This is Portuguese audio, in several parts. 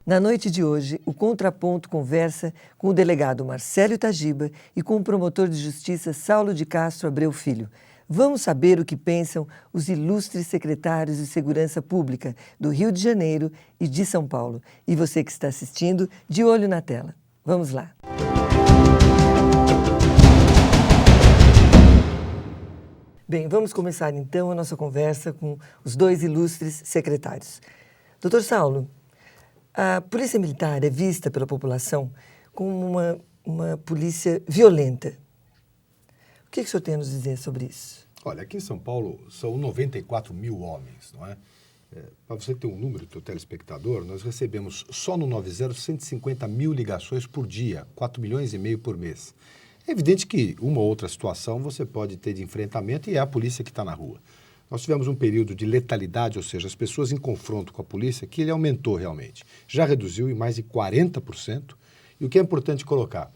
Na noite de hoje, o Contraponto conversa com o delegado Marcélio Tagiba e com o promotor de justiça Saulo de Castro Abreu Filho. Vamos saber o que pensam os ilustres secretários de Segurança Pública do Rio de Janeiro e de São Paulo. E você que está assistindo, de olho na tela. Vamos lá. Bem, vamos começar então a nossa conversa com os dois ilustres secretários. Doutor Saulo, a Polícia Militar é vista pela população como uma polícia violenta. O que o senhor tem a nos dizer sobre isso? Olha, aqui em São Paulo são 94 mil homens, não é? Para você ter um número, teu telespectador, nós recebemos só no 90 150 mil ligações por dia, 4 milhões e meio por mês. É evidente que uma ou outra situação você pode ter de enfrentamento e é a polícia que está na rua. Nós tivemos um período de letalidade, ou seja, as pessoas em confronto com a polícia, que ele aumentou realmente. Já reduziu em mais de 40%. E o que é importante colocar,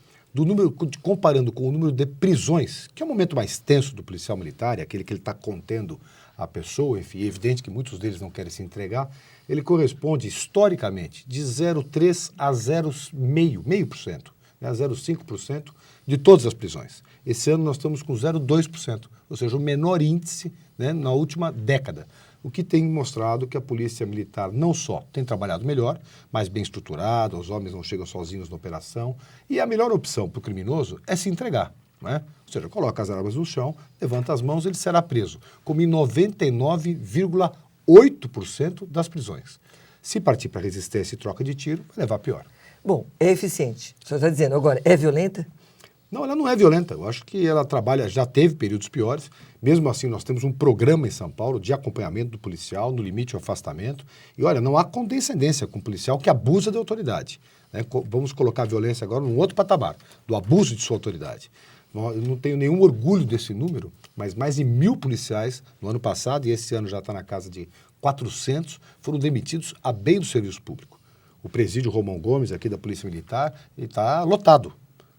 comparando com o número de prisões, que é o momento mais tenso do policial militar, é aquele que ele está contendo a pessoa, enfim, é evidente que muitos deles não querem se entregar, ele corresponde historicamente de 0,3% a 0,5%, né, a 0,5% de todas as prisões. Esse ano nós estamos com 0,2%, ou seja, o menor índice, né, na última década. O que tem mostrado que a polícia militar não só tem trabalhado melhor, mais bem estruturada, os homens não chegam sozinhos na operação, e a melhor opção para o criminoso é se entregar. Né? Ou seja, coloca as armas no chão, levanta as mãos, ele será preso, como em 99,8% das prisões. Se partir para resistência e troca de tiro, vai levar pior. Bom, é eficiente. O senhor está dizendo agora, é violenta? Não, ela não é violenta. Eu acho que ela trabalha, já teve períodos piores. Mesmo assim, nós temos um programa em São Paulo de acompanhamento do policial, no limite ao afastamento. E olha, não há condescendência com o policial que abusa da autoridade. Né? Vamos colocar a violência agora num outro patamar, do abuso de sua autoridade. Eu não tenho nenhum orgulho desse número, mas mais de 1.000 policiais no ano passado, e esse ano já está na casa de 400, foram demitidos a bem do serviço público. O presídio Romão Gomes, aqui da Polícia Militar, está lotado.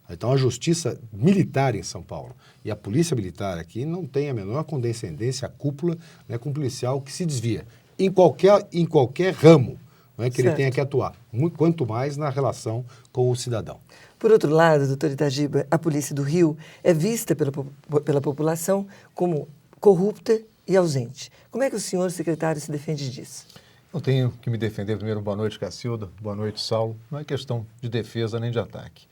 Então, a Justiça Militar em São Paulo e a Polícia Militar aqui não tem a menor condescendência, a cúpula, né, com um policial que se desvia em qualquer ramo, não é, que ele tenha que atuar, quanto mais na relação com o cidadão. Por outro lado, doutor Tagiba, a Polícia do Rio é vista pela população como corrupta e ausente. Como é que o senhor, secretário, se defende disso? Eu tenho que me defender primeiro. Boa noite, Cacilda. Boa noite, Saulo. Não é questão de defesa nem de ataque.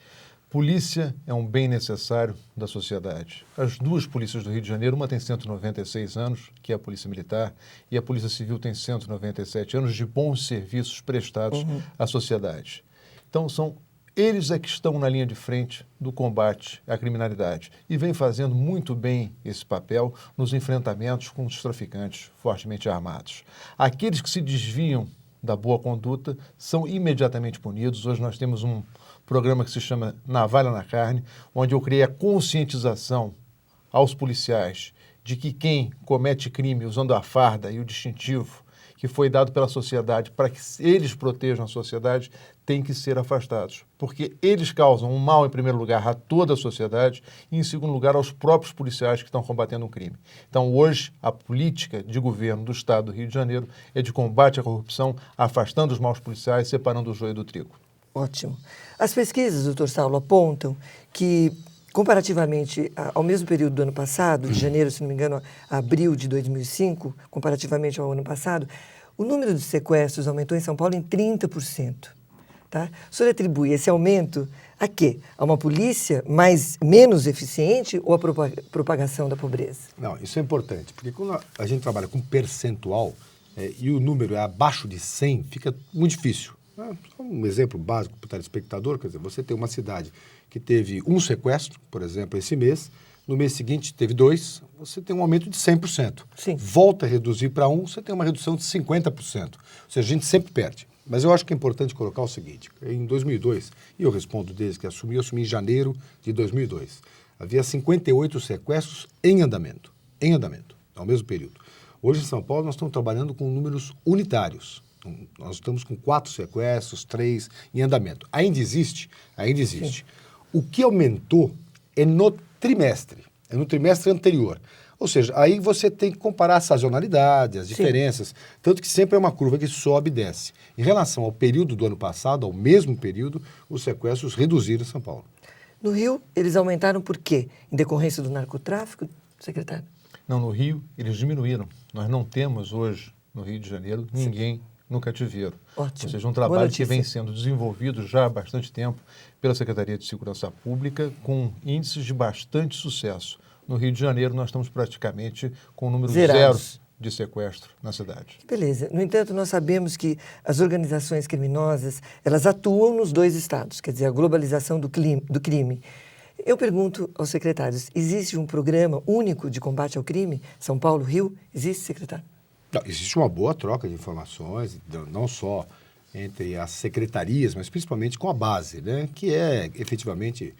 Polícia é um bem necessário da sociedade. As duas polícias do Rio de Janeiro, uma tem 196 anos, que é a Polícia Militar, e a Polícia Civil tem 197 anos de bons serviços prestados à sociedade. Então, são eles é que estão na linha de frente do combate à criminalidade e vem fazendo muito bem esse papel nos enfrentamentos com os traficantes fortemente armados. Aqueles que se desviam da boa conduta são imediatamente punidos. Hoje nós temos um programa que se chama Navalha na Carne, onde eu criei a conscientização aos policiais de que quem comete crime usando a farda e o distintivo que foi dado pela sociedade para que eles protejam a sociedade, tem que ser afastados. Porque eles causam um mal, em primeiro lugar, a toda a sociedade e, em segundo lugar, aos próprios policiais que estão combatendo o crime. Então, hoje, a política de governo do Estado do Rio de Janeiro é de combate à corrupção, afastando os maus policiais, separando o joio do trigo. Ótimo. As pesquisas, doutor Saulo, apontam que, comparativamente ao mesmo período do ano passado, de janeiro, se não me engano, a abril de 2005, comparativamente ao ano passado, o número de sequestros aumentou em São Paulo em 30%. Tá? O senhor atribui esse aumento a quê? A uma polícia menos eficiente ou à propagação da pobreza? Não, isso é importante, porque quando a gente trabalha com percentual e o número é abaixo de 100, fica muito difícil. Um exemplo básico para o telespectador, quer dizer, você tem uma cidade que teve um sequestro, por exemplo, esse mês, no mês seguinte teve 2, você tem um aumento de 100%. Sim. Volta a reduzir para 1, você tem uma redução de 50%. Ou seja, a gente sempre perde. Mas eu acho que é importante colocar o seguinte, em 2002, e eu respondo desde que eu assumi em janeiro de 2002, havia 58 sequestros em andamento, ao mesmo período. Hoje em São Paulo nós estamos trabalhando com números unitários. Nós estamos com 4 sequestros, 3 em andamento. Ainda existe. Sim. O que aumentou é no trimestre anterior. Ou seja, aí você tem que comparar a sazonalidade, as diferenças, tanto que sempre é uma curva que sobe e desce. Em relação ao período do ano passado, ao mesmo período, os sequestros reduziram em São Paulo. No Rio, eles aumentaram por quê? Em decorrência do narcotráfico, secretário? Não, no Rio, eles diminuíram. Nós não temos hoje, no Rio de Janeiro, ninguém no cativeiro. Ótimo. Ou seja, um trabalho que vem sendo desenvolvido já há bastante tempo pela Secretaria de Segurança Pública, com índices de bastante sucesso. No Rio de Janeiro, nós estamos praticamente com o número Zerados. zero de sequestro na cidade. Beleza. No entanto, nós sabemos que as organizações criminosas, elas atuam nos dois estados, quer dizer, a globalização do crime. Eu pergunto aos secretários, existe um programa único de combate ao crime? São Paulo, Rio? Existe, secretário? Não, existe uma boa troca de informações, não só entre as secretarias, mas principalmente com a base, né? Que é efetivamente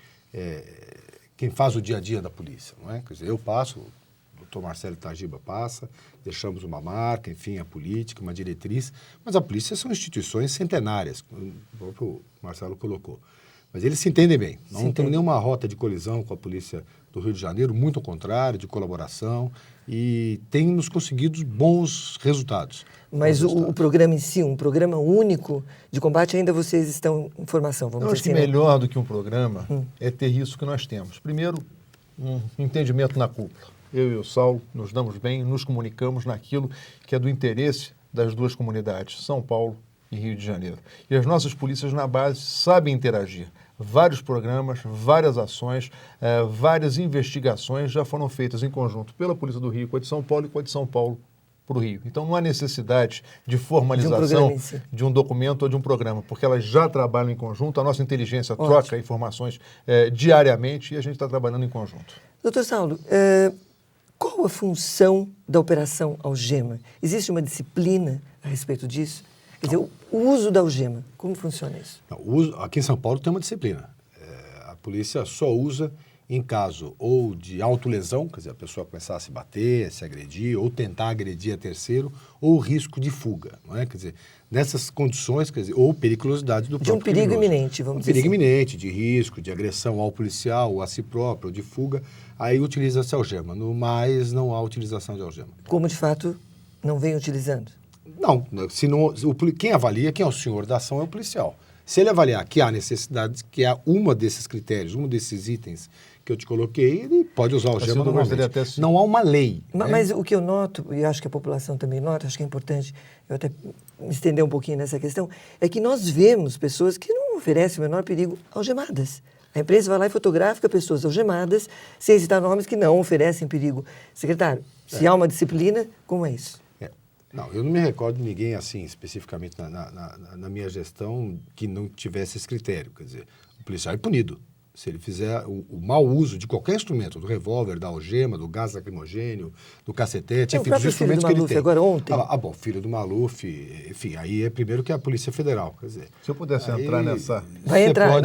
quem faz o dia a dia da polícia, não é? Quer dizer, eu passo, o doutor Marcelo Tagiba passa, deixamos uma marca, enfim, a política, uma diretriz, mas a polícia são instituições centenárias, como o próprio Marcelo colocou. Mas eles se entendem bem, não temos nenhuma rota de colisão com a polícia do Rio de Janeiro, muito ao contrário, de colaboração, e temos conseguido bons resultados. Mas o programa em si, um programa único de combate, ainda vocês estão em formação, vamos Eu dizer acho que assim, né? melhor do que um programa é ter isso que nós temos. Primeiro, um entendimento na cúpula. Eu e o Saulo nos damos bem, nos comunicamos naquilo que é do interesse das duas comunidades, São Paulo e Rio de Janeiro. E as nossas polícias na base sabem interagir. Vários programas, várias ações, várias investigações já foram feitas em conjunto pela Polícia do Rio com a de São Paulo e com a de São Paulo para o Rio. Então não há necessidade de formalização de um documento ou de um programa, porque elas já trabalham em conjunto, a nossa inteligência troca informações diariamente e a gente está trabalhando em conjunto. Doutor Saulo, qual a função da Operação Algema? Existe uma disciplina a respeito disso? Quer dizer, o uso da algema, como funciona isso? Não, aqui em São Paulo tem uma disciplina. A polícia só usa em caso ou de autolesão, quer dizer, a pessoa começar a se bater, se agredir, ou tentar agredir a terceiro, ou risco de fuga, não é? Quer dizer, nessas condições, quer dizer, ou periculosidade do próprio de um perigo criminoso. iminente, vamos dizer perigo assim. iminente, de risco, de agressão ao policial, ou a si próprio, ou de fuga, aí utiliza-se a algema. No mais, não há utilização de algema. Como, de fato, não vem utilizando? Não, quem avalia, quem é o senhor da ação é o policial. Se ele avaliar que há necessidade, que há uma desses critérios, um desses itens que eu te coloquei, ele pode usar o algema normalmente. Não há uma lei. Mas o que eu noto, e acho que a população também nota, acho que é importante eu até me estender um pouquinho nessa questão, é que nós vemos pessoas que não oferecem o menor perigo algemadas. A imprensa vai lá e fotografa pessoas algemadas, sem citar nomes que não oferecem perigo. Secretário, se há uma disciplina, como é isso? Não, eu não me recordo de ninguém assim, especificamente na minha gestão, que não tivesse esse critério. Quer dizer, o policial é punido. Se ele fizer o mau uso de qualquer instrumento, do revólver, da algema, do gás lacrimogênio, do cacetete, enfim, dos instrumentos que ele tem. Agora ontem. Bom, filho do Maluf, enfim, aí é primeiro que a Polícia Federal, quer dizer. Se eu pudesse entrar nessa... Vai entrar,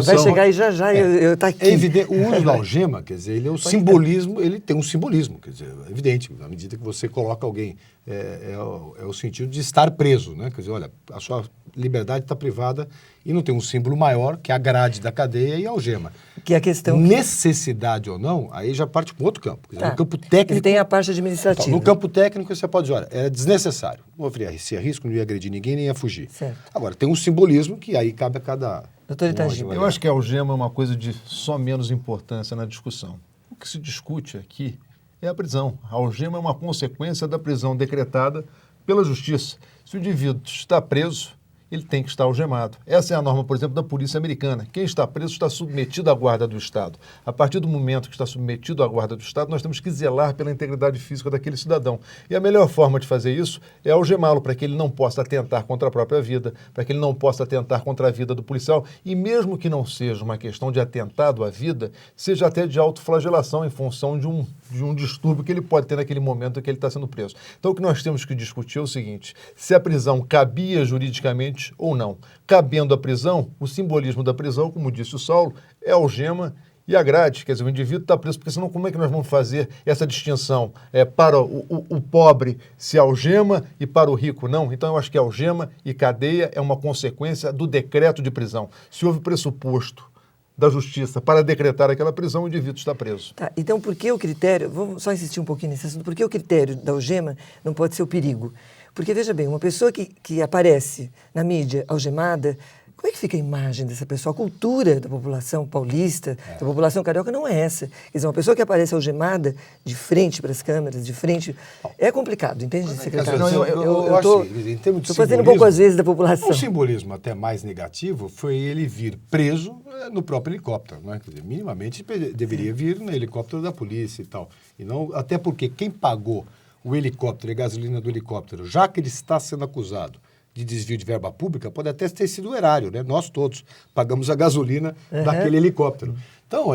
vai chegar aí já, eu tá aqui. É evidente, o uso da algema, quer dizer, ele é o simbolismo, ele tem um simbolismo, quer dizer, é evidente, na medida que você coloca alguém, é o sentido de estar preso, né? Quer dizer, olha, a sua liberdade está privada e não tem um símbolo maior, que é a grade da cadeia e a algema. Que é a questão... Necessidade ou não, aí já parte para outro campo. Quer dizer, no campo técnico... Ele tem a parte administrativa. No campo técnico, você pode dizer, olha, era desnecessário. Não oferecia risco, não ia agredir ninguém, nem ia fugir. Certo. Agora, tem um simbolismo que aí cabe a cada... Doutor Itagiba. Eu acho que a algema é uma coisa de só menos importância na discussão. O que se discute aqui é a prisão. A algema é uma consequência da prisão decretada pela justiça. Se o indivíduo está preso, ele tem que estar algemado. Essa é a norma, por exemplo, da polícia americana. Quem está preso está submetido à guarda do Estado. A partir do momento que está submetido à guarda do Estado, nós temos que zelar pela integridade física daquele cidadão. E a melhor forma de fazer isso é algemá-lo, para que ele não possa atentar contra a própria vida, para que ele não possa atentar contra a vida do policial. E mesmo que não seja uma questão de atentado à vida, seja até de autoflagelação em função de um distúrbio que ele pode ter naquele momento em que ele está sendo preso. Então, o que nós temos que discutir é o seguinte: se a prisão cabia juridicamente ou não. Cabendo a prisão, o simbolismo da prisão, como disse o Saulo, é a algema e a grade. Quer dizer, o indivíduo está preso, porque senão como é que nós vamos fazer essa distinção? Para o pobre se algema e para o rico não? Então eu acho que algema e cadeia é uma consequência do decreto de prisão. Se houve pressuposto da justiça para decretar aquela prisão, o indivíduo está preso. Tá, então por que o critério, vamos só insistir um pouquinho nesse assunto, por que o critério da algema não pode ser o perigo? Porque, veja bem, uma pessoa que aparece na mídia algemada, como é que fica a imagem dessa pessoa? A cultura da população paulista, da população carioca, não é essa. Quer dizer, uma pessoa que aparece algemada de frente para as câmeras, de frente, é complicado, entende, secretário? Não, eu acho que, em termos de estou fazendo um pouco, às vezes, da população. Um simbolismo até mais negativo foi ele vir preso no próprio helicóptero, né? Quer dizer, minimamente deveria vir no helicóptero da polícia e tal. E não, até porque quem pagou o helicóptero e a gasolina do helicóptero, já que ele está sendo acusado de desvio de verba pública, pode até ter sido o erário, né? Nós todos pagamos a gasolina daquele helicóptero. Então,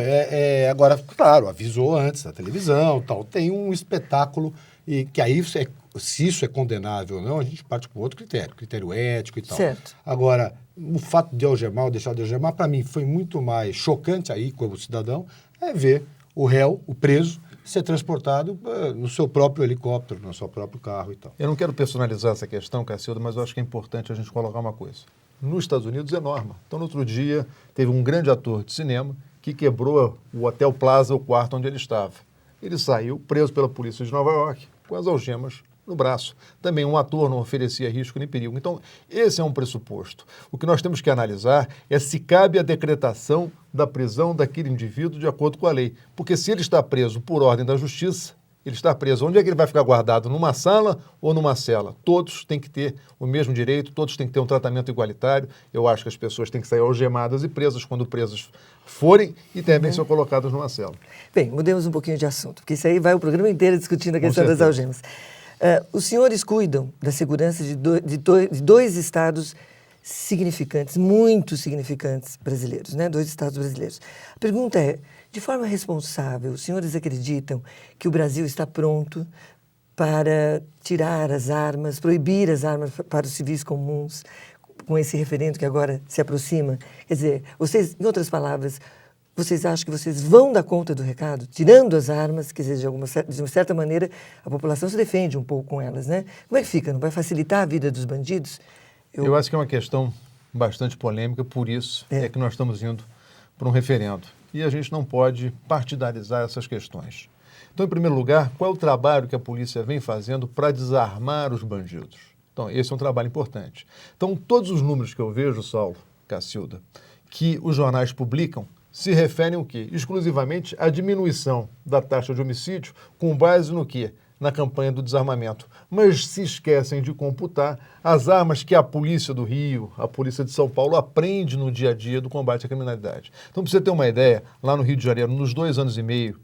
agora, claro, avisou antes na televisão, tal, tem um espetáculo, e que aí, se isso é condenável ou não, a gente parte com outro critério ético e tal. Certo. Agora, o fato de algemar ou deixar de algemar, para mim, foi muito mais chocante aí, como cidadão, ver o réu, o preso, ser transportado no seu próprio helicóptero, no seu próprio carro e tal. Eu não quero personalizar essa questão, Cacilda, mas eu acho que é importante a gente colocar uma coisa. Nos Estados Unidos é norma. Então, no outro dia, teve um grande ator de cinema que quebrou o Hotel Plaza, o quarto onde ele estava. Ele saiu preso pela polícia de Nova York com as algemas no braço. Também um ator não oferecia risco nem perigo. Então, esse é um pressuposto. O que nós temos que analisar é se cabe a decretação da prisão daquele indivíduo de acordo com a lei. Porque se ele está preso por ordem da justiça, ele está preso. Onde é que ele vai ficar guardado? Numa sala ou numa cela? Todos têm que ter o mesmo direito, todos têm que ter um tratamento igualitário. Eu acho que as pessoas têm que sair algemadas e presas quando presas forem e também ser colocadas numa cela. Bem, mudemos um pouquinho de assunto, porque isso aí vai o programa inteiro discutindo a questão das algemas. Os senhores cuidam da segurança de dois estados significantes, muito significantes brasileiros, né? 2 estados brasileiros. A pergunta é, de forma responsável, os senhores acreditam que o Brasil está pronto para tirar as armas, proibir as armas para os civis comuns, com esse referendo que agora se aproxima? Quer dizer, vocês, em outras palavras, vocês acham que vocês vão dar conta do recado, tirando as armas, quer dizer, de uma certa maneira, a população se defende um pouco com elas, né? Como é que fica? Não vai facilitar a vida dos bandidos? Eu acho que é uma questão bastante polêmica, por isso é que nós estamos indo para um referendo. E a gente não pode partidarizar essas questões. Então, em primeiro lugar, qual é o trabalho que a polícia vem fazendo para desarmar os bandidos? Então, esse é um trabalho importante. Então, todos os números que eu vejo, Saulo, Cacilda, que os jornais publicam, se referem o quê? Exclusivamente à diminuição da taxa de homicídio com base no quê? Na campanha do desarmamento. Mas se esquecem de computar as armas que a polícia do Rio, a polícia de São Paulo aprende no dia a dia do combate à criminalidade. Então, para você ter uma ideia, lá no Rio de Janeiro, nos 2 anos e meio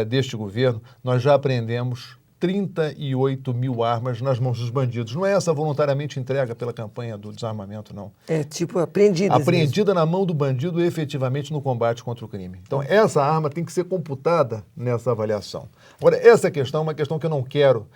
deste governo, nós já apreendemos 38 mil armas nas mãos dos bandidos. Não é essa voluntariamente entrega pela campanha do desarmamento, não. É tipo apreendida. Apreendida na mão do bandido efetivamente no combate contra o crime. Então, essa arma tem que ser computada nessa avaliação. Agora, essa questão é uma questão que eu não quero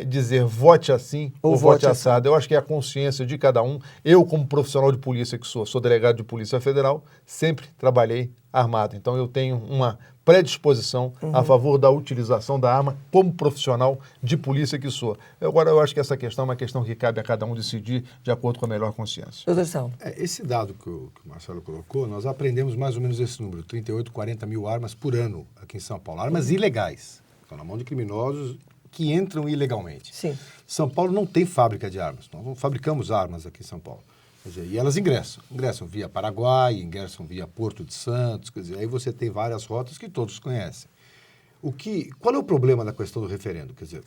dizer vote assim ou vote assado. Eu acho que é a consciência de cada um. Eu, como profissional de polícia que sou delegado de Polícia Federal, sempre trabalhei armado. Então, eu tenho uma predisposição a favor da utilização da arma como profissional de polícia que sou. Agora, eu acho que essa questão é uma questão que cabe a cada um decidir de acordo com a melhor consciência. Doutor Saulo. Esse dado que o Marcelo colocou, nós aprendemos mais ou menos esse número, 38, 40 mil armas por ano aqui em São Paulo. Armas ilegais, estão na mão de criminosos que entram ilegalmente. Sim. São Paulo não tem fábrica de armas, nós não fabricamos armas aqui em São Paulo. Quer dizer, e elas ingressam via Paraguai, ingressam via Porto de Santos, quer dizer, aí você tem várias rotas que todos conhecem. Qual é o problema da questão do referendo? Quer dizer,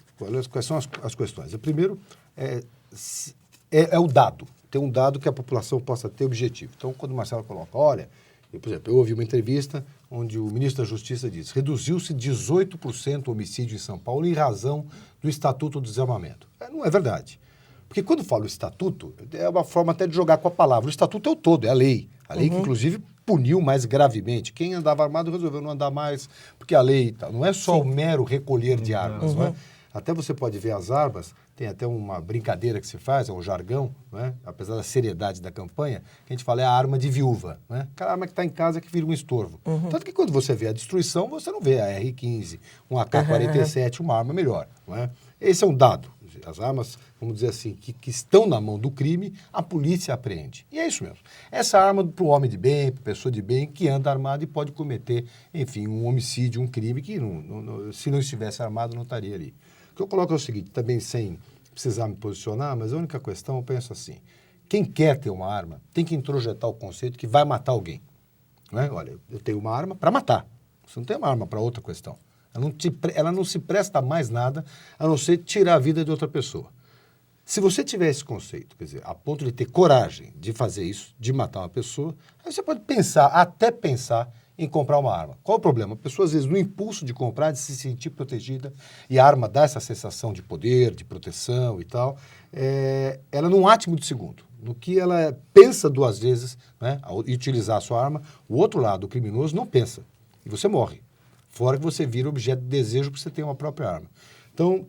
quais são as questões? O primeiro é o dado, ter um dado que a população possa ter objetivo. Então, quando o Marcelo coloca, olha, por exemplo, eu ouvi uma entrevista onde o ministro da Justiça diz, reduziu-se 18% o homicídio em São Paulo em razão do Estatuto do Desarmamento. Não é verdade. Porque quando falo estatuto, é uma forma até de jogar com a palavra. O estatuto é o todo, é a lei. A lei que, inclusive, puniu mais gravemente. Quem andava armado resolveu não andar mais, porque a lei não é só o mero recolher de armas. Não é? Até você pode ver as armas, tem até uma brincadeira que se faz, é um jargão, não é? Apesar da seriedade da campanha, que a gente fala é a arma de viúva. Não é? Aquela arma que está em casa que vira um estorvo. Tanto que quando você vê a destruição, você não vê a R-15, um AK-47, uma arma melhor. Não é? Esse é um dado. As armas, vamos dizer assim, que estão na mão do crime, a polícia apreende. E é isso mesmo. Essa arma para o homem de bem, para a pessoa de bem, que anda armado e pode cometer, enfim, um homicídio, um crime que, se não estivesse armado, não estaria ali. O que eu coloco é o seguinte, também sem precisar me posicionar, mas a única questão, eu penso assim, quem quer ter uma arma tem que introjetar o conceito que vai matar alguém. Não é? Olha, eu tenho uma arma para matar. Você não tem uma arma para outra questão. Ela não se presta a mais nada a não ser tirar a vida de outra pessoa. Se você tiver esse conceito, quer dizer, a ponto de ter coragem de fazer isso, de matar uma pessoa, aí você pode até pensar em comprar uma arma. Qual o problema? A pessoa, às vezes, no impulso de comprar, de se sentir protegida, e a arma dá essa sensação de poder, de proteção e tal, ela num átimo de segundo, no que ela pensa duas vezes, né, ao utilizar a sua arma, o outro lado, o criminoso, não pensa. E você morre. Fora que você vira objeto de desejo porque você tem uma própria arma. Então,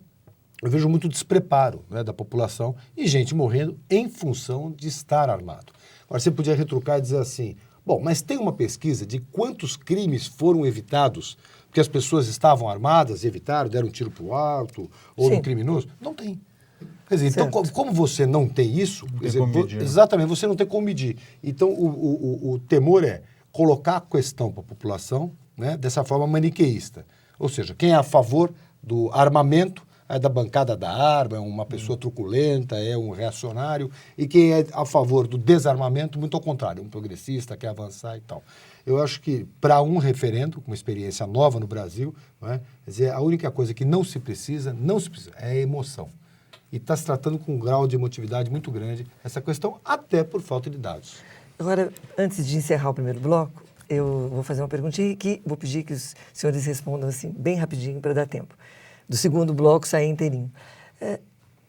eu vejo muito despreparo, né, da população e gente morrendo em função de estar armado. Agora, você podia retrucar e dizer assim, bom, mas tem uma pesquisa de quantos crimes foram evitados porque as pessoas estavam armadas e evitaram, deram um tiro para o alto ou no criminoso? Não tem. Quer dizer, então, como você não tem isso, exatamente, você não tem como medir. Então, o temor é colocar a questão para a população, né, dessa forma maniqueísta. Ou seja, quem é a favor do armamento é da bancada da arma, é uma pessoa truculenta, é um reacionário, e quem é a favor do desarmamento, muito ao contrário, um progressista, quer avançar e tal. Eu acho que para um referendo, uma experiência nova no Brasil, não é, quer dizer, a única coisa que não se precisa, é a emoção. E está se tratando com um grau de emotividade muito grande essa questão, até por falta de dados. Agora, antes de encerrar o primeiro bloco, eu vou fazer uma perguntinha que vou pedir que os senhores respondam assim, bem rapidinho, para dar tempo. Do segundo bloco, sair inteirinho.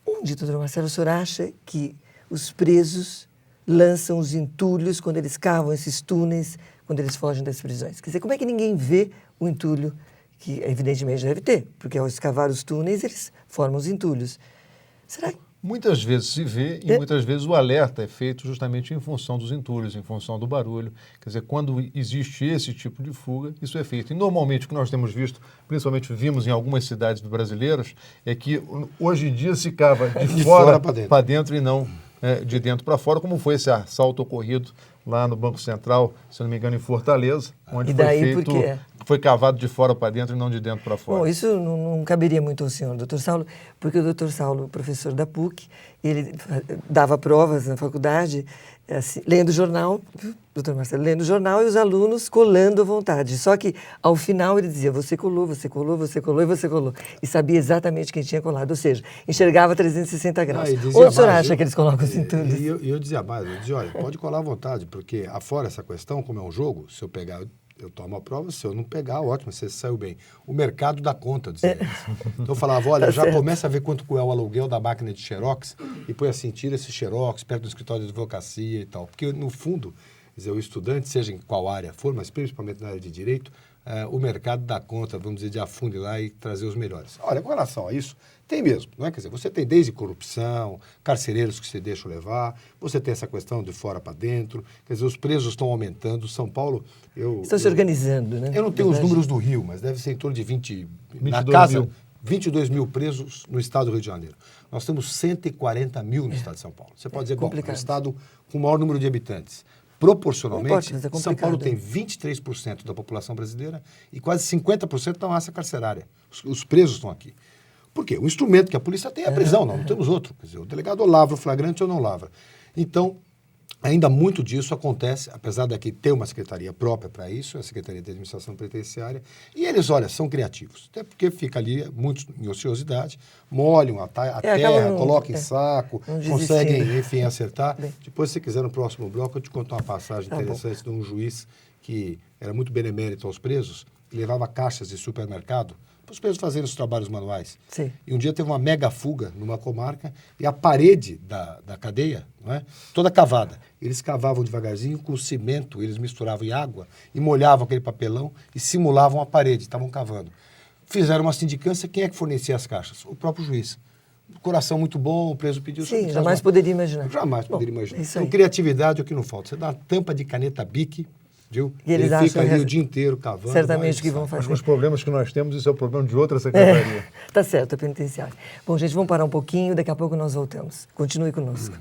Onde, doutor Marcelo, o senhor acha que os presos lançam os entulhos quando eles cavam esses túneis, quando eles fogem das prisões? Quer dizer, como é que ninguém vê o entulho, que evidentemente deve ter, porque ao escavar os túneis, eles formam os entulhos. Será que... Muitas vezes se vê e muitas vezes o alerta é feito justamente em função dos entulhos, em função do barulho. Quer dizer, quando existe esse tipo de fuga, isso é feito. E normalmente o que nós temos visto, principalmente vimos em algumas cidades brasileiras, é que hoje em dia se cava de fora para dentro e não de dentro para fora, como foi esse assalto ocorrido lá no Banco Central, se não me engano, em Fortaleza, onde foi cavado de fora para dentro e não de dentro para fora. Bom, isso não caberia muito ao senhor, doutor Saulo, porque o doutor Saulo, professor da PUC, ele dava provas na faculdade, assim, lendo jornal, doutor Marcelo, lendo jornal e os alunos colando à vontade. Só que, ao final, ele dizia, você colou, você colou, você colou e você colou. E sabia exatamente quem tinha colado, ou seja, enxergava 360 graus. Onde o senhor acha que eles colocam os entulhos? E eu dizia mais, eu dizia, olha, pode colar à vontade, porque afora essa questão, como é um jogo, se eu pegar... Eu tomo a prova, se eu não pegar, ótimo, você saiu bem. O mercado dá conta, eu dizia isso. Então eu falava, olha, já começa a ver quanto é o aluguel da máquina de xerox e põe assim, tira esse xerox perto do escritório de advocacia e tal. Porque, no fundo, quer dizer, o estudante, seja em qual área for, mas principalmente na área de direito, o mercado dá conta, vamos dizer, de afunilar e trazer os melhores. Olha, com relação a isso, tem mesmo, não é? Quer dizer, você tem desde corrupção, carcereiros que se deixam levar, você tem essa questão de fora para dentro, quer dizer, os presos estão aumentando. São Paulo... Estão se organizando, né? Eu não tenho os números do Rio, mas deve ser em torno de 22 mil presos no estado do Rio de Janeiro. Nós temos 140 mil no estado de São Paulo. Você pode dizer, bom, é um estado com o maior número de habitantes. Proporcionalmente, São Paulo tem 23% da população brasileira e quase 50% da massa carcerária. Os presos estão aqui. Por quê? O instrumento que a polícia tem é a prisão, não temos outro. Quer dizer, o delegado ou lavra o flagrante ou não lavra. Então, ainda muito disso acontece, apesar daqui ter uma secretaria própria para isso, a Secretaria de Administração Penitenciária, e eles, olha, são criativos. Até porque fica ali, muitos em ociosidade, molham a terra, colocam em saco, conseguem, enfim, acertar. Bem. Depois, se quiser, no próximo bloco, eu te conto uma passagem interessante de um juiz que era muito benemérito aos presos, que levava caixas de supermercado para os presos fazerem os trabalhos manuais. Sim. E um dia teve uma mega fuga numa comarca e a parede da cadeia, não é, toda cavada. Eles cavavam devagarzinho com cimento, eles misturavam em água e molhavam aquele papelão e simulavam a parede, estavam cavando. Fizeram uma sindicância, quem é que fornecia as caixas? O próprio juiz. Coração muito bom, o preso pediu... Sim, jamais poderia imaginar. Jamais poderia imaginar. Então, criatividade é o que não falta. Você dá uma tampa de caneta Bic Viu? E eles Ele fica acham ali o dia inteiro cavando. certamente vai, que vão sai. fazer. Mas com os problemas que nós temos, isso é o problema de outra secretaria. Tá certo, a penitenciária. Bom, gente, vamos parar um pouquinho, daqui a pouco nós voltamos. Continue conosco.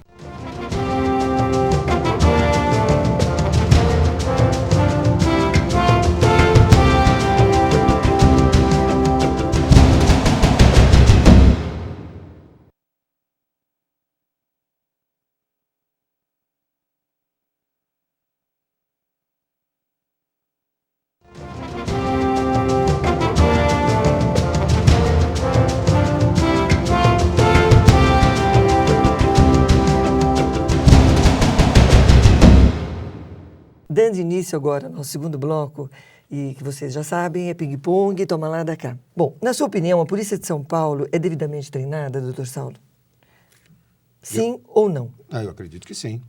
Dando início agora ao nosso segundo bloco, e que vocês já sabem, é ping-pong, toma lá da cá. Bom, na sua opinião, a Polícia de São Paulo é devidamente treinada, doutor Saulo? Sim ou não? Eu acredito que sim.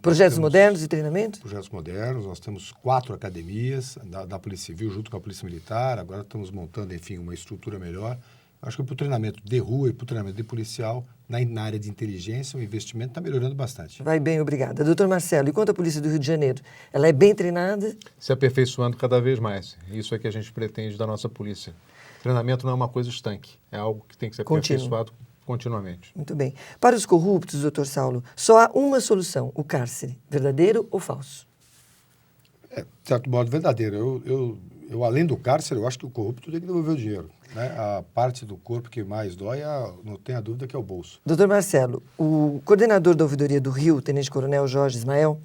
Projetos modernos de treinamento? Projetos modernos, nós temos 4 academias da Polícia Civil junto com a Polícia Militar, agora estamos montando, enfim, uma estrutura melhor. Acho que para o treinamento de rua e para o treinamento de policial, na área de inteligência, o investimento está melhorando bastante. Vai bem, obrigada. Doutor Marcelo, e quanto à Polícia do Rio de Janeiro? Ela é bem treinada? Se aperfeiçoando cada vez mais. Isso é que a gente pretende da nossa polícia. Treinamento não é uma coisa estanque, é algo que tem que ser aperfeiçoado continuamente. Muito bem. Para os corruptos, doutor Saulo, só há uma solução, o cárcere. Verdadeiro ou falso? É, de certo modo, verdadeiro. Eu, além do cárcere, eu acho que o corrupto tem que devolver o dinheiro. Né? A parte do corpo que mais dói, não tenha dúvida, que é o bolso. Doutor Marcelo, o coordenador da Ouvidoria do Rio, tenente-coronel Jorge Ismael,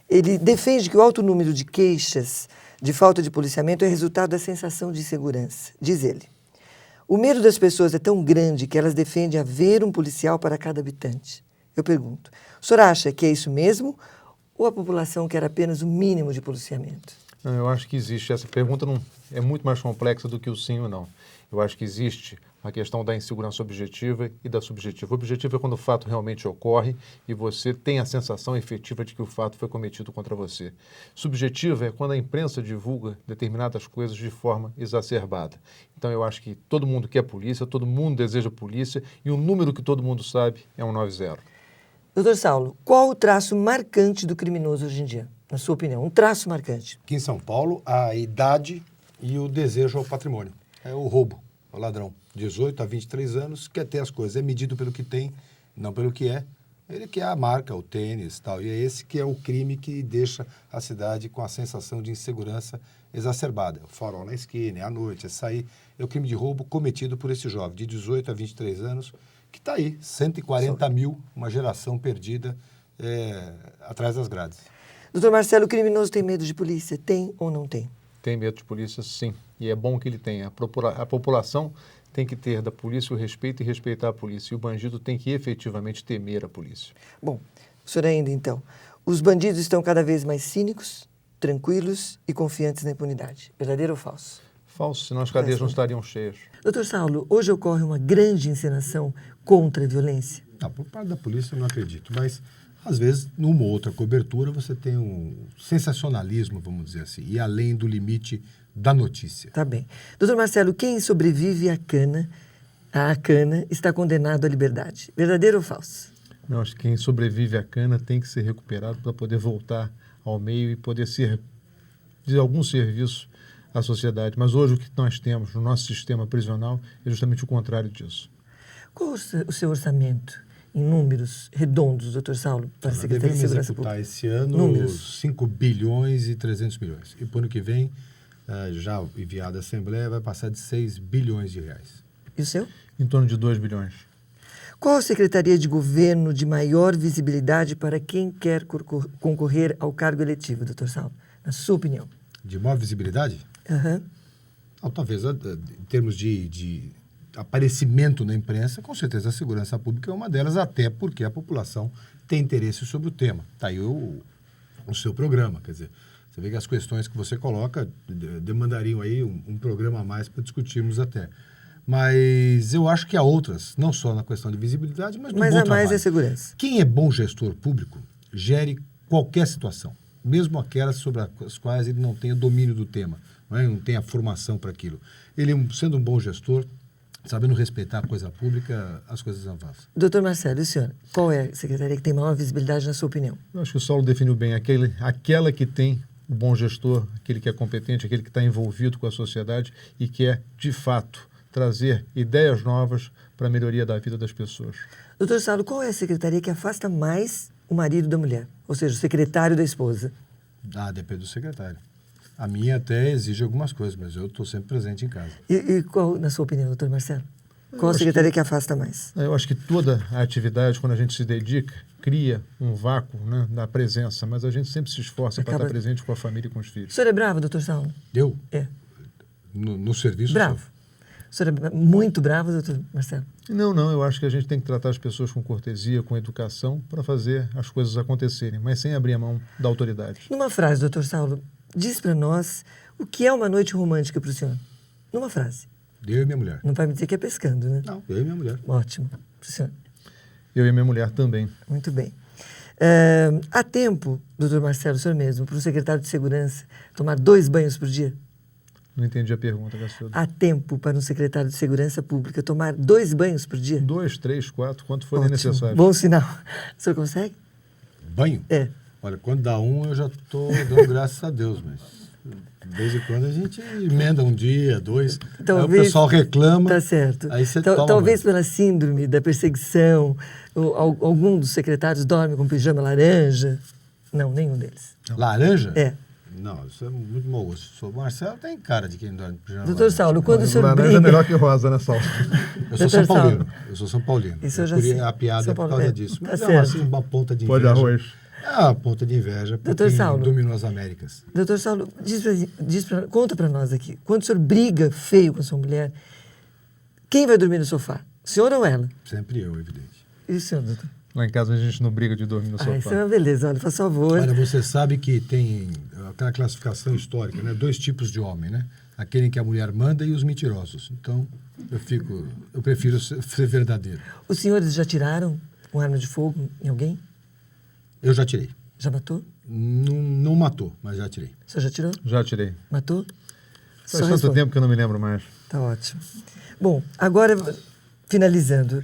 ele defende que o alto número de queixas de falta de policiamento é resultado da sensação de insegurança. Diz ele, o medo das pessoas é tão grande que elas defendem haver um policial para cada habitante. Eu pergunto, o senhor acha que é isso mesmo ou a população quer apenas o mínimo de policiamento? Não, eu acho que existe. Essa pergunta não é muito mais complexa do que o sim ou não. Eu acho que existe a questão da insegurança objetiva e da subjetiva. O objetivo é quando o fato realmente ocorre e você tem a sensação efetiva de que o fato foi cometido contra você. Subjetiva é quando a imprensa divulga determinadas coisas de forma exacerbada. Então eu acho que todo mundo quer polícia, todo mundo deseja polícia e o número que todo mundo sabe é 190. Doutor Saulo, qual o traço marcante do criminoso hoje em dia? Na sua opinião, um traço marcante? Aqui em São Paulo, a idade e o desejo ao patrimônio. É o roubo, o ladrão. 18 a 23 anos, quer ter as coisas. É medido pelo que tem, não pelo que é. Ele quer a marca, o tênis e tal. E é esse que é o crime que deixa a cidade com a sensação de insegurança exacerbada. O farol na esquina, é à noite, é sair. É o crime de roubo cometido por esse jovem de 18 a 23 anos, que está aí, 140 mil, uma geração perdida atrás das grades. Doutor Marcelo, o criminoso tem medo de polícia? Tem ou não tem? Tem medo de polícia, sim. E é bom que ele tenha. A população tem que ter da polícia o respeito e respeitar a polícia. E o bandido tem que efetivamente temer a polícia. Bom, o senhor ainda então. Os bandidos estão cada vez mais cínicos, tranquilos e confiantes na impunidade. Verdadeiro ou falso? Falso, senão as cadeias não estariam cheias. Doutor Saulo, hoje ocorre uma grande encenação contra a violência? Por parte da polícia eu não acredito, mas às vezes, numa ou outra cobertura, você tem um sensacionalismo, vamos dizer assim, e além do limite da notícia. Tá bem. Doutor Marcelo, quem sobrevive à cana, está condenado à liberdade. Verdadeiro ou falso? Não, acho que quem sobrevive à cana tem que ser recuperado para poder voltar ao meio e poder ser de algum serviço à sociedade. Mas hoje o que nós temos no nosso sistema prisional é justamente o contrário disso. Qual o seu orçamento em números redondos, doutor Saulo, para a Secretaria de Segurança Pública? Devemos executar esse ano 5 bilhões e 300 milhões. E para o ano que vem, já enviado à Assembleia, vai passar de 6 bilhões de reais. E o seu? Em torno de 2 bilhões. Qual a secretaria de governo de maior visibilidade para quem quer concorrer ao cargo eletivo, doutor Saulo? Na sua opinião. De maior visibilidade? Aham. Talvez em termos de aparecimento na imprensa, com certeza a segurança pública é uma delas, até porque a população tem interesse sobre o tema. Está aí o seu programa, quer dizer, você vê que as questões que você coloca demandariam aí um programa a mais para discutirmos até. Mas eu acho que há outras, não só na questão de visibilidade, mas no bom trabalho. Mas a mais é segurança. Quem é bom gestor público gere qualquer situação, mesmo aquelas sobre as quais ele não tem o domínio do tema, não tem a formação para aquilo. Ele, sendo um bom gestor, sabendo respeitar a coisa pública, as coisas avançam. Doutor Marcelo, e o senhor? Qual é a secretaria que tem maior visibilidade, na sua opinião? Eu acho que o Saulo definiu bem, aquela que tem o bom gestor, aquele que é competente, aquele que está envolvido com a sociedade e quer, de fato, trazer ideias novas para a melhoria da vida das pessoas. Doutor Saulo, qual é a secretaria que afasta mais o marido da mulher? Ou seja, o secretário da esposa? Depende do secretário. A minha até exige algumas coisas, mas eu estou sempre presente em casa. E qual, na sua opinião, doutor Marcelo? Qual a secretaria que afasta mais? Eu acho que toda a atividade, quando a gente se dedica, cria um vácuo, né, da presença, mas a gente sempre se esforça para estar presente com a família e com os filhos. O senhor é bravo, doutor Saulo? Eu? É. No serviço? Bravo. O senhor é muito bravo, doutor Marcelo? Não, eu acho que a gente tem que tratar as pessoas com cortesia, com educação, para fazer as coisas acontecerem, mas sem abrir a mão da autoridade. Numa frase, doutor Saulo, diz para nós o que é uma noite romântica para o senhor. Numa frase. Eu e minha mulher. Não vai me dizer que é pescando, né? Não, eu e minha mulher. Ótimo. Para o senhor. Eu e minha mulher também. Muito bem. Há tempo, doutor Marcelo, o senhor mesmo, para o secretário de Segurança tomar 2 banhos por dia? Não entendi a pergunta, Cacildo. Há tempo para um secretário de Segurança Pública tomar 2 banhos por dia? 2, 3, 4, quanto for Ótimo. necessário. Bom sinal. O senhor consegue? Banho? É. Olha, quando dá um, eu já estou dando graças a Deus, mas de vez em quando a gente emenda um dia, 2. Aí o pessoal reclama. Tá certo. Aí você toma talvez banho. pela síndrome da perseguição, algum dos secretários dorme com pijama laranja. Não, nenhum deles. Laranja? É. Não, isso é muito mau gosto. O Marcelo tem cara de quem dorme com pijama Doutor laranja. Saulo, quando o senhor Laranja briga... é melhor que rosa, né, Saulo? Eu sou Doutor São Paulino. Saulo. Eu sou São Paulino. Isso eu já Por sei. a piada São é por Paulo, causa é. disso. Tá Mas é certo. assim, uma ponta de Pó de inveja. arroz. É uma ponta de inveja por Doutor quem Saulo. dominou as Américas. Doutor Saulo, conta para nós aqui. Quando o senhor briga feio com a sua mulher, quem vai dormir no sofá? O senhor ou ela? Sempre eu, evidente. E o senhor, doutor? Lá em casa a gente não briga de dormir no sofá. Isso é uma beleza. Olha, por favor. Olha, você sabe que tem aquela classificação histórica, né? 2 tipos de homem, né? Aquele em que a mulher manda e os mentirosos. Então, eu prefiro ser verdadeiro. Os senhores já tiraram uma arma de fogo em alguém? Eu já tirei. Já matou? Não matou, mas já tirei. O senhor já tirou? Já tirei. Matou? Faz Só tanto responde. tempo que eu não me lembro mais. Tá ótimo. Bom, agora, finalizando,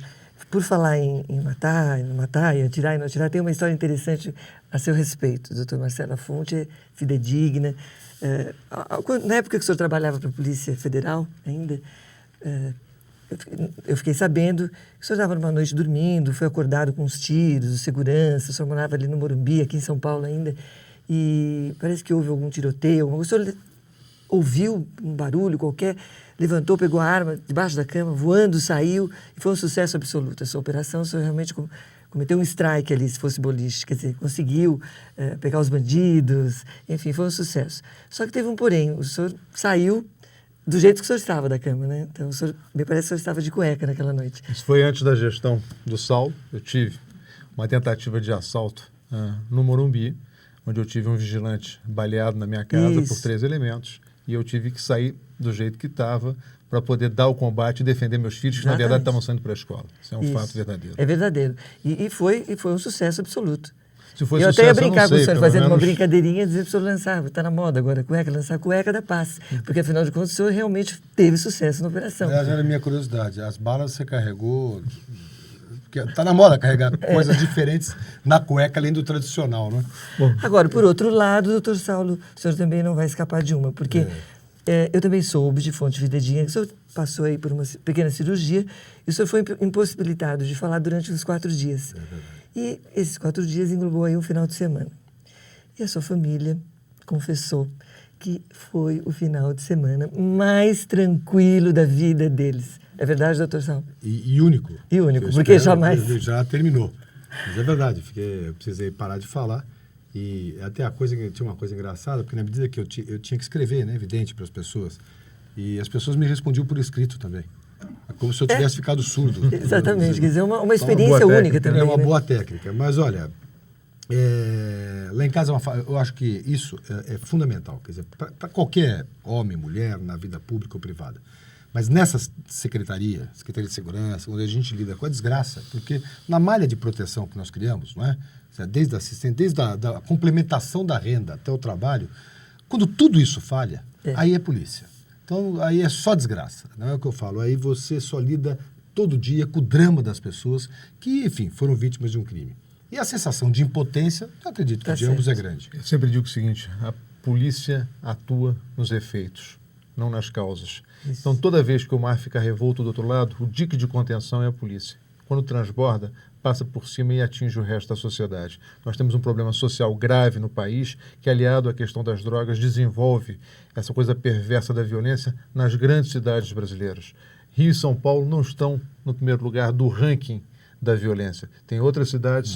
por falar em matar, em não matar, em atirar e não atirar, tem uma história interessante a seu respeito. O doutor Marcelo, a fonte é fidedigna. Na época que o senhor trabalhava para a Polícia Federal ainda, eu fiquei sabendo que o senhor estava numa noite dormindo, foi acordado com os tiros, os segurança, o senhor morava ali no Morumbi, aqui em São Paulo ainda, e parece que houve algum tiroteio, o senhor ouviu um barulho qualquer, levantou, pegou a arma debaixo da cama, voando, saiu, e foi um sucesso absoluto. Essa operação, o senhor realmente cometeu um strike ali, se fosse boliche, quer dizer, conseguiu pegar os bandidos, enfim, foi um sucesso. Só que teve um porém, o senhor saiu do jeito que o senhor estava da cama, né? Então, me parece que o senhor estava de cueca naquela noite. Isso foi antes da gestão do Saulo. Eu tive uma tentativa de assalto no Morumbi, onde eu tive um vigilante baleado na minha casa por 3 elementos. E eu tive que sair do jeito que estava para poder dar o combate e defender meus filhos, que na verdade estavam saindo para a escola. Isso é um fato verdadeiro. É verdadeiro. E foi um sucesso absoluto. Se foi eu sucesso, até ia brincar com o senhor, pelo fazendo uma menos... brincadeirinha, dizer para o senhor lançar, está na moda agora, cueca, lançar cueca da paz. Porque, afinal de contas, o senhor realmente teve sucesso na operação. Aliás, era a minha curiosidade. As balas você carregou... Está na moda carregar coisas diferentes na cueca, além do tradicional, não é? Bom. Agora, por outro lado, doutor Saulo, o senhor também não vai escapar de uma, porque eu também soube de fonte fidedigna que o senhor passou aí por uma pequena cirurgia e o senhor foi impossibilitado de falar durante uns 4 dias. E esses 4 dias englobou aí um final de semana. E a sua família confessou que foi o final de semana mais tranquilo da vida deles. É verdade, doutor Saulo? E único. E único, porque jamais... Já terminou. Mas é verdade, eu precisei parar de falar. E até tinha uma coisa engraçada, porque na medida que eu tinha que escrever, né, evidente, para as pessoas. E as pessoas me respondiam por escrito também. É como se eu tivesse ficado surdo. Exatamente, quer dizer, uma experiência única também. É uma né? boa técnica. Mas, olha, lá em casa eu acho que isso é fundamental. Quer dizer, para qualquer homem, mulher, na vida pública ou privada. Mas nessa Secretaria de Segurança, onde a gente lida com a desgraça, porque na malha de proteção que nós criamos, não é? Desde a assistência, desde a complementação da renda até o trabalho, quando tudo isso falha, aí é polícia. Então, aí é só desgraça, não é o que eu falo. Aí você só lida todo dia com o drama das pessoas que, enfim, foram vítimas de um crime. E a sensação de impotência, eu acredito que de ambos é grande. Eu sempre digo o seguinte, a polícia atua nos efeitos, não nas causas. Então, toda vez que o mar fica revolto do outro lado, o dique de contenção é a polícia. Quando transborda, passa por cima e atinge o resto da sociedade. Nós temos um problema social grave no país que, aliado à questão das drogas, desenvolve essa coisa perversa da violência nas grandes cidades brasileiras. Rio e São Paulo não estão no primeiro lugar do ranking da violência. Tem outras cidades